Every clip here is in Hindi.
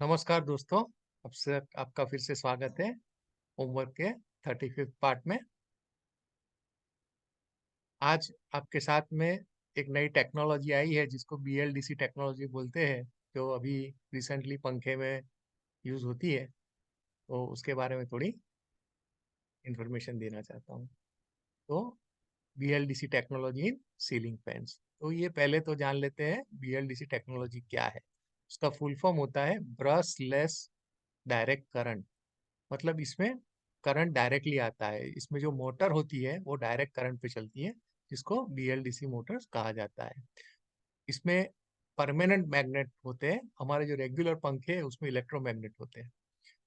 नमस्कार दोस्तों। आपसे आपका फिर से स्वागत है होमवर्क के 35th पार्ट में। आज आपके साथ में एक नई टेक्नोलॉजी आई है जिसको बीएलडीसी टेक्नोलॉजी बोलते हैं, जो अभी रिसेंटली पंखे में यूज़ होती है। तो उसके बारे में थोड़ी इन्फॉर्मेशन देना चाहता हूँ। तो BLDC technology in ceiling fans, तो ये पहले तो जान लेते हैं बीएलडीसी टेक्नोलॉजी क्या है। उसका फुल फॉर्म होता है ब्रश लेस डायरेक्ट करंट। मतलब इसमें करंट डायरेक्टली आता है। इसमें जो मोटर होती है वो डायरेक्ट करंट पे चलती है, जिसको बीएलडीसी मोटर्स कहा जाता है। इसमें परमानेंट मैग्नेट होते हैं। हमारे जो रेगुलर पंखे हैं उसमें इलेक्ट्रोमैग्नेट होते हैं।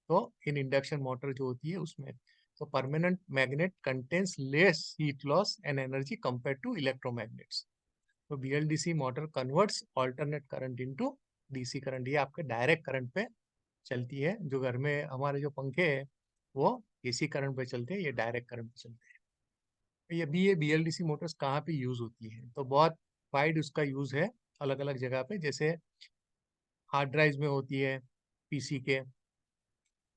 तो इन इंडक्शन मोटर जो होती है उसमें तो permanent magnet contains less heat loss and energy compare to electromagnets. तो BLDC motor converts alternate current into DC current. ये आपके डायरेक्ट करंट पे चलती है। जो घर में हमारे जो पंखे हैं वो एसी करंट पे चलते हैं, ये डायरेक्ट करंट पे चलते हैं। तो ये बीएलडीसी मोटर्स कहाँ पे यूज होती है? तो बहुत वाइड उसका यूज है अलग अलग जगह पे। जैसे हार्ड ड्राइव्स में होती है, पीसी के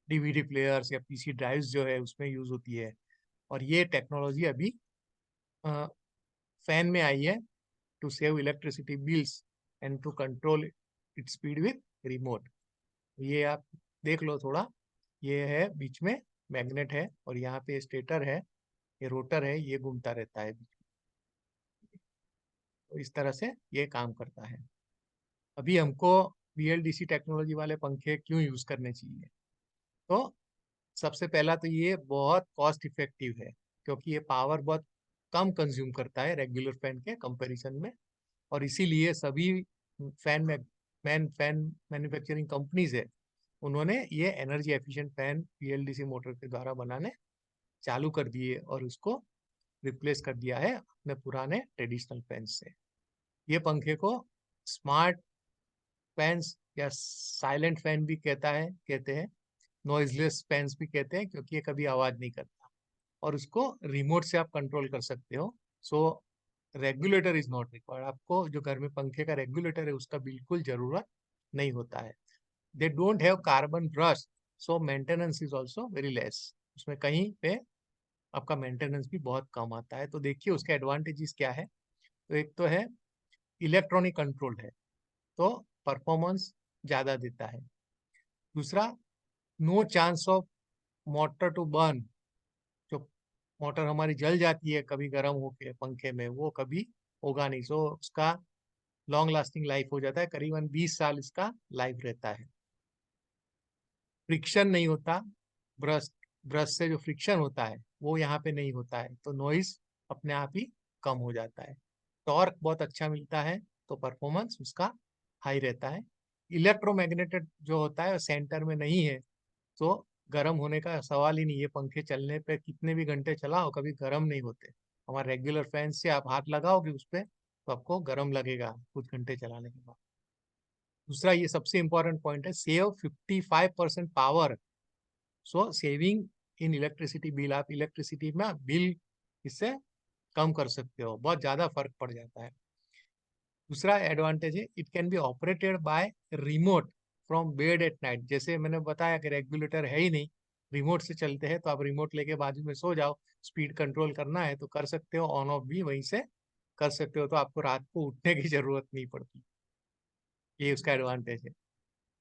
डीवीडी प्लेयर्स या पीसी ड्राइव्स जो है उसमें यूज होती है। और ये टेक्नोलॉजी अभी फैन में आई है to save electricity bills and to control it speed with remote. ये आप देख लो थोड़ा। ये है बीच में मैग्नेट है और यहाँ पे स्टेटर है, ये रोटर है, ये घूमता रहता है बीच में। तो इस तरह से ये काम करता है। अभी हमको बीएलडीसी टेक्नोलॉजी वाले पंखे क्यों यूज करने चाहिए? तो सबसे पहला तो ये बहुत कॉस्ट इफेक्टिव है, क्योंकि ये पावर बहुत कम कंज्यूम करता है रेगुलर फैन के कंपैरिजन में। और इसीलिए सभी फैन मैन्युफैक्चरिंग कंपनीज है, उन्होंने ये energy efficient fan BLDC motor के द्वारा बनाने चालू कर दिए और उसको रिप्लेस कर दिया है अपने पुराने ट्रेडिशनल फैन से। ये पंखे को स्मार्ट फैंस या साइलेंट फैन भी कहते हैं। नॉइजलेस फैंस भी कहते हैं, क्योंकि ये कभी आवाज नहीं करता और उसको रिमोट से आप कंट्रोल कर सकते हो। सो रेगुलेटर इज नॉट रिक्वायर्ड। आपको जो घर में पंखे का रेगुलेटर है उसका बिल्कुल जरूरत नहीं होता है। They don't have carbon brush, so maintenance is also very less. उसमें कहीं पे आपका मेंटेनेंस भी बहुत कम आता है। तो देखिए उसके एडवांटेजेस क्या है। तो एक तो है इलेक्ट्रॉनिक कंट्रोल है, तो परफॉर्मेंस ज़्यादा देता है। दूसरा, no chance of motor to burn. जो मोटर हमारी जल जाती है कभी गर्म होके पंखे में, वो कभी होगा नहीं। सो उसका लॉन्ग लास्टिंग लाइफ हो जाता है, करीबन 20 साल इसका लाइफ रहता है। फ्रिक्शन नहीं होता। ब्रश ब्रश से जो फ्रिक्शन होता है वो यहाँ पे नहीं होता है, तो नॉइस अपने आप ही कम हो जाता है। टॉर्क बहुत अच्छा मिलता है, तो परफॉर्मेंस उसका हाई रहता है। इलेक्ट्रोमैग्नेटेड जो होता है सेंटर में नहीं है, तो गर्म होने का सवाल ही नहीं। ये पंखे चलने पे कितने भी घंटे चलाओ कभी गर्म नहीं होते। हमारे रेगुलर फैन से आप हाथ लगाओगे उस पर तो आपको गर्म लगेगा कुछ घंटे चलाने के बाद। दूसरा, ये सबसे इंपॉर्टेंट पॉइंट है, save 55% power. So saving in electricity bill. आप इलेक्ट्रिसिटी में बिल इससे कम कर सकते हो, बहुत ज्यादा फर्क पड़ जाता है। दूसरा एडवांटेज है, it can be operated by remote from bed at night. जैसे मैंने बताया कि रेगुलेटर है ही नहीं, रिमोट से चलते हैं, तो आप रिमोट लेके बाजू में सो जाओ। स्पीड कंट्रोल करना है तो कर सकते हो, ऑन ऑफ भी वहीं से कर सकते हो, तो आपको रात को उठने की जरूरत नहीं पड़ती। ये उसका एडवांटेज है।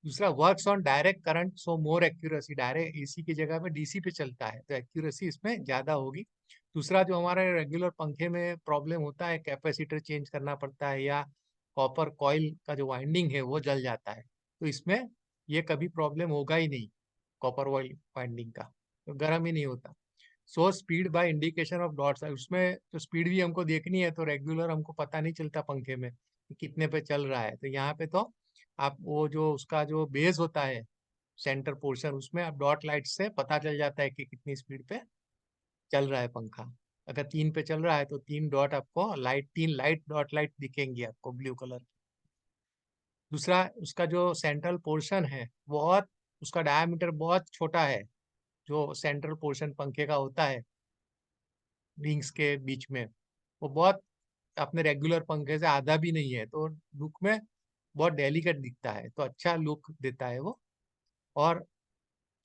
दूसरा, works on direct current, so more accuracy. Direct AC की जगह पे डीसी पे चलता है, तो एक्यूरेसी इसमें ज्यादा होगी। दूसरा, जो हमारे रेगुलर पंखे में प्रॉब्लम होता है, कैपेसिटर चेंज करना पड़ता है या कॉपर कॉइल का जो वाइंडिंग है वो जल जाता है, तो इसमें ये कभी प्रॉब्लम होगा ही नहीं। कॉपर ऑयल वाइंडिंग का तो गर्म ही नहीं होता। So speed bye indication of dots, उसमें तो स्पीड भी हमको देखनी है, तो रेगुलर हमको पता नहीं चलता पंखे में कि कितने पे चल रहा है। तो यहाँ पे तो आप वो जो उसका जो बेस होता है, सेंटर पोर्शन, उसमें आप डॉट लाइट से पता चल जाता है कि कितनी स्पीड पे चल रहा है पंखा। अगर 3 पे चल रहा है तो 3 डॉट आपको लाइट, 3 लाइट डॉट लाइट दिखेंगी आपको ब्लू कलर। दूसरा, उसका जो सेंट्रल पोर्शन है बहुत, उसका डायमीटर बहुत छोटा है। जो सेंट्रल पोर्शन पंखे का होता है विंग्स के बीच में, वो बहुत अपने रेगुलर पंखे से आधा भी नहीं है, तो लुक में बहुत डेलिकेट दिखता है, तो अच्छा लुक देता है वो। और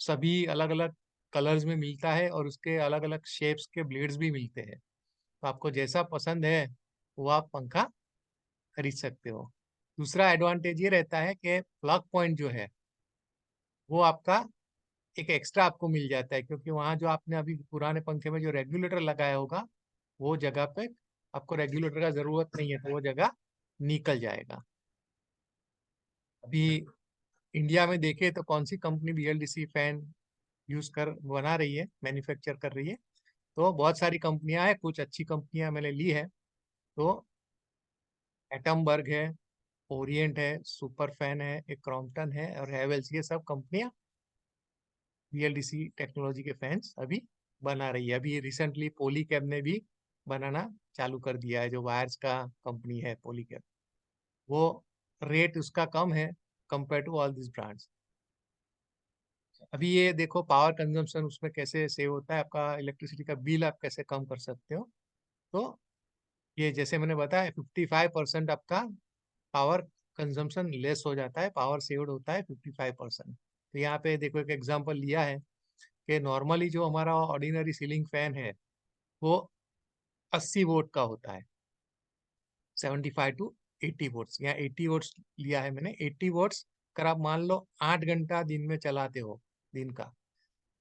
सभी अलग अलग कलर्स में मिलता है और उसके अलग अलग शेप्स के ब्लेड्स भी मिलते हैं। तो आपको जैसा पसंद है वो आप पंखा खरीद सकते हो। दूसरा एडवांटेज ये रहता है कि प्लग पॉइंट जो है वो आपका एक एक्स्ट्रा आपको मिल जाता है, क्योंकि वहाँ जो आपने अभी पुराने पंखे में जो रेगुलेटर लगाया होगा वो जगह पे आपको रेगुलेटर का जरूरत नहीं है, तो वो जगह निकल जाएगा। अभी इंडिया में देखे तो कौन सी कंपनी बीएलडीसी फैन यूज कर बना रही है, मैन्युफैक्चर कर रही है? तो बहुत सारी कंपनियां हैं, कुछ अच्छी कंपनियां मैंने ली है। तो एटमबर्ग है, ओरिएंट है, सुपर फैन है, एक क्रॉम्पटन है और हैवेल्स, ये सब कंपनियां बीएलडीसी टेक्नोलॉजी के फैंस अभी बना रही है। अभी रिसेंटली पॉलीकैब ने भी बनाना चालू कर दिया है, जो वायर्स का कंपनी है पॉलीकैब। वो रेट उसका कम है compare to all this brands. अभी ये देखो पावर कंजम्पशन उसमें कैसे सेव होता है, आपका इलेक्ट्रिसिटी का बिल आप कैसे कम कर सकते हो। तो ये जैसे मैंने बताया 55% आपका पावर कंजम्पशन लेस हो जाता है, पावर सेव्ड होता है 55%। तो यहाँ पे देखो एक एग्जांपल लिया है कि नॉर्मली जो हमारा ऑर्डिनरी सीलिंग फैन है वो 80 वोट का होता है, 75 to 80 वोट्स, या 80 वोट्स लिया है मैंने। 80 वोट्स अगर आप मान लो 8 घंटा दिन में चलाते हो दिन का,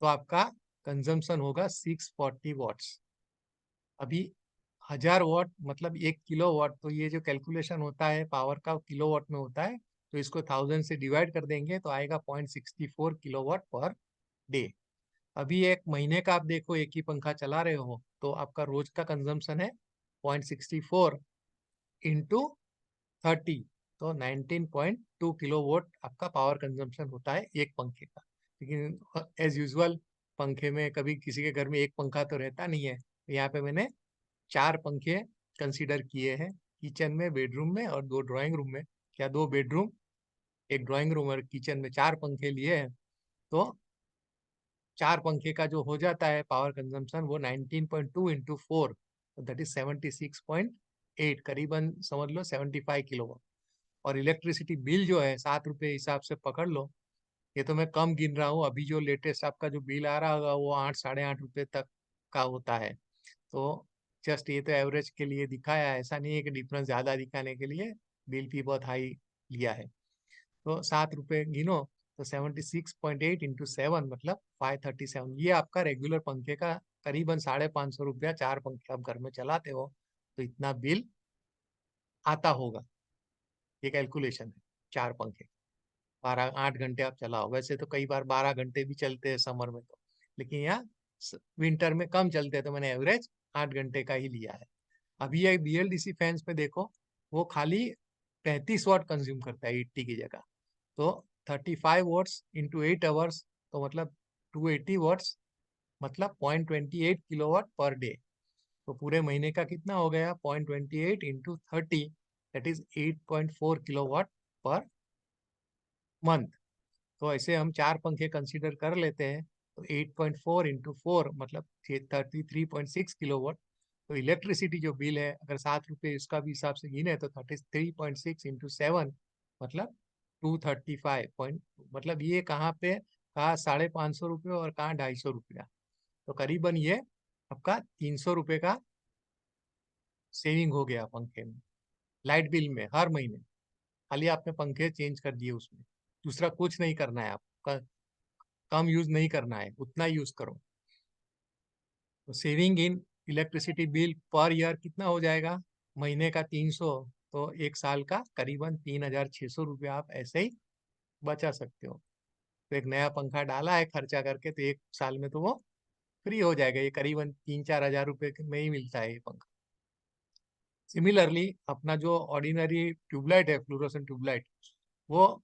तो आपका कंजम्पशन होगा 640 वॉट्स। अभी 1000 वॉट मतलब 1 किलो वॉट, तो ये जो कैलकुलेशन होता है पावर का किलो वॉट में होता है, तो इसको 1000 से डिवाइड कर देंगे तो आएगा 0.64 किलो वॉट पर डे। अभी एक महीने का आप देखो एक ही पंखा चला रहे हो तो आपका रोज का कंजम्पशन है 0.64 इंटू 30, तो 19.2 किलो वोट आपका पावर कंजम्पशन होता है एक पंखे का। लेकिन एज यूजुअल पंखे में कभी किसी के घर में एक पंखा तो रहता नहीं है, तो यहाँ पे मैंने 4 पंखे कंसीडर किए हैं, किचन में, बेडरूम में और 2 ड्राइंग रूम में। क्या 2 बेडरूम, एक ड्राइंग रूम और किचन में 4 पंखे लिए हैं, तो 4 पंखे का जो हो जाता है पावर कंजम्पशन वो 19.2 इंटू 4, दैट इज 76.8, करीबन समझ लो 75 किलो। और इलेक्ट्रिसिटी बिल जो है 7 रुपये हिसाब से पकड़ लो। ये तो मैं कम गिन रहा हूँ, अभी जो लेटेस्ट आपका जो बिल आ रहा होगा वो 8 साढ़े 8 रुपये तक का होता है। तो जस्ट ये तो एवरेज के लिए दिखाया है, ऐसा नहीं है कि डिफरेंस ज़्यादा दिखाने के लिए बिल भी बहुत हाई लिया है। तो 7 रुपये गिनो, तो 76.8 इंटू 7 मतलब 537। ये आपका रेगुलर पंखे का करीबन 550 रुपया, 4 पंखे आप घर में चलाते हो तो इतना बिल आता होगा। ये कैलकुलेशन है 4 पंखे, 12 8 घंटे आप चलाओ। वैसे तो कई बार 12 घंटे भी चलते हैं समर में, तो लेकिन यहाँ विंटर में कम चलते हैं, तो मैंने एवरेज 8 घंटे का ही लिया है। अभी ये बीएलडीसी फैंस में देखो वो खाली 35 वॉट कंज्यूम करता है 80 की जगह। तो 35 वॉट्स इंटू 8 आवर्स, तो मतलब 280 वॉट्स, मतलब 0.28 किलो वॉट पर डे। तो पूरे महीने का कितना हो गया, 0.28 into 30, that is 8.4 kilo watt per month. तो ऐसे हम 4 पंखे कंसीडर कर लेते हैं, तो 8.4 इंटू 4 मतलब 33.6 किलो वॉट। तो इलेक्ट्रिसिटी जो बिल है अगर 7 रुपये इसका भी हिसाब से गिने तो 33.6 इंटू 7 मतलब 235 मतलब ये कहाँ पे, कहाँ 550 रुपये और कहाँ 250 रुपया। तो करीबन ये आपका 300 रुपये का सेविंग हो गया पंखे में, लाइट बिल में हर महीने। खाली आपने पंखे चेंज कर दिए उसमें, दूसरा कुछ नहीं करना है आपका, कम यूज नहीं करना है, उतना यूज करो। तो saving in electricity bill per year कितना हो जाएगा, महीने का 300, तो एक साल का करीबन 3600 रुपया आप ऐसे ही बचा सकते हो। तो एक नया पंखा डाला है खर्चा करके, तो एक साल में तो वो फ्री हो जाएगा। ये करीबन 3 4 हजार रुपये में ही मिलता है ये पंखा। सिमिलरली अपना जो ऑर्डिनरी ट्यूबलाइट है, फ्लोरोसेंट ट्यूबलाइट, वो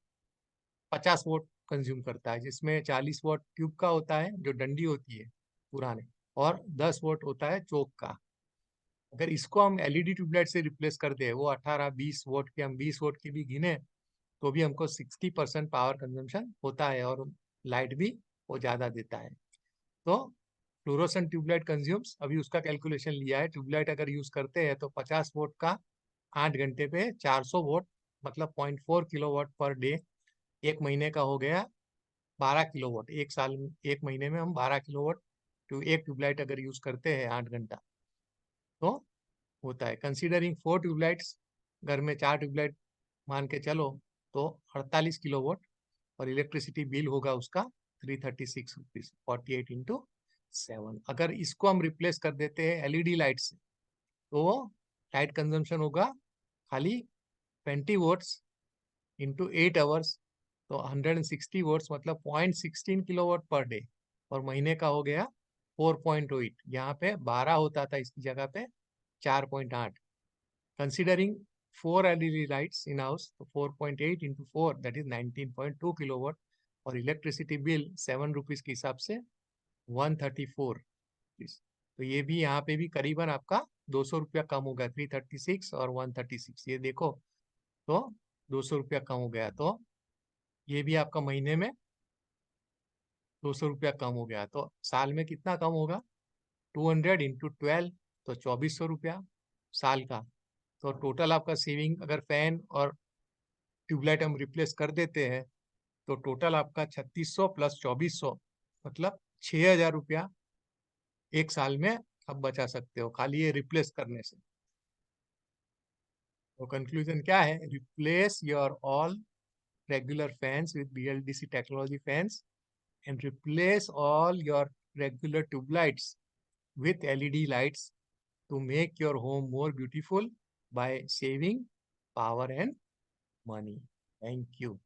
50 वोट कंज्यूम करता है, जिसमें 40 वोट ट्यूब का होता है जो डंडी होती है पुराने, और 10 वोट होता है चोक का। अगर इसको हम एलईडी ट्यूबलाइट से रिप्लेस कर दे, वो 18 20 वोट की, हम 20 वोट की भी गिने, तो भी हमको 60% पावर कंजम्पशन होता है और लाइट भी वो ज़्यादा देता है। तो फ्लोरोसेंट ट्यूबलाइट कंज्यूम्स, अभी उसका कैलकुलेशन लिया है, ट्यूबलाइट अगर यूज करते हैं तो 50 वोट का 8 घंटे पे 400 वोट मतलब 0.4 किलो वॉट पर डे, एक महीने का हो गया 12 किलोवाट एक साल में, एक महीने में हम 12 किलोवाट एक ट्यूबलाइट अगर यूज करते हैं 8 घंटा तो होता है। कंसीडरिंग 4 ट्यूबलाइट्स, घर में 4 ट्यूबलाइट मान के चलो तो 48 किलोवाट, और इलेक्ट्रिसिटी बिल होगा उसका 336 रुपीज, 48 इंटू 7। अगर इसको हम रिप्लेस कर देते हैं एलईडी लाइट से तो लाइट कंजम्पशन होगा खाली 20 वोट्स इंटू 8 आवर्स, तो 160 वोट्स, मतलब 0.16 किलोवाट पर डे, और महीने का हो गया 4.8। यहाँ पे 12 होता था, इसकी जगह पे 4.8। Considering 4 LED lights in house, तो 4.8 इंटू 4 दैट इज 19.2 किलोवाट, और इलेक्ट्रिसिटी बिल 7 रुपीज के हिसाब से 134 रुपीज। तो ये भी यहाँ पे भी करीबन आपका 200 रुपया कम होगा, 336 और 136, ये देखो तो 200 रुपया कम हो गया। तो ये भी आपका महीने में 200 रुपया कम हो गया, तो साल में कितना कम होगा? 200 इंटू 12, तो 2400 रुपया साल का। तो टोटल आपका सेविंग, अगर फैन और ट्यूबलाइट हम रिप्लेस कर देते हैं तो टोटल आपका 3600 प्लस 2400, मतलब 6000 रुपया एक साल में आप बचा सकते हो खाली ये रिप्लेस करने से। तो कंक्लूजन क्या है? Replace your all regular fans with BLDC technology fans, and replace all your regular tube lights with LED lights to make your home more beautiful by saving power and money. Thank you.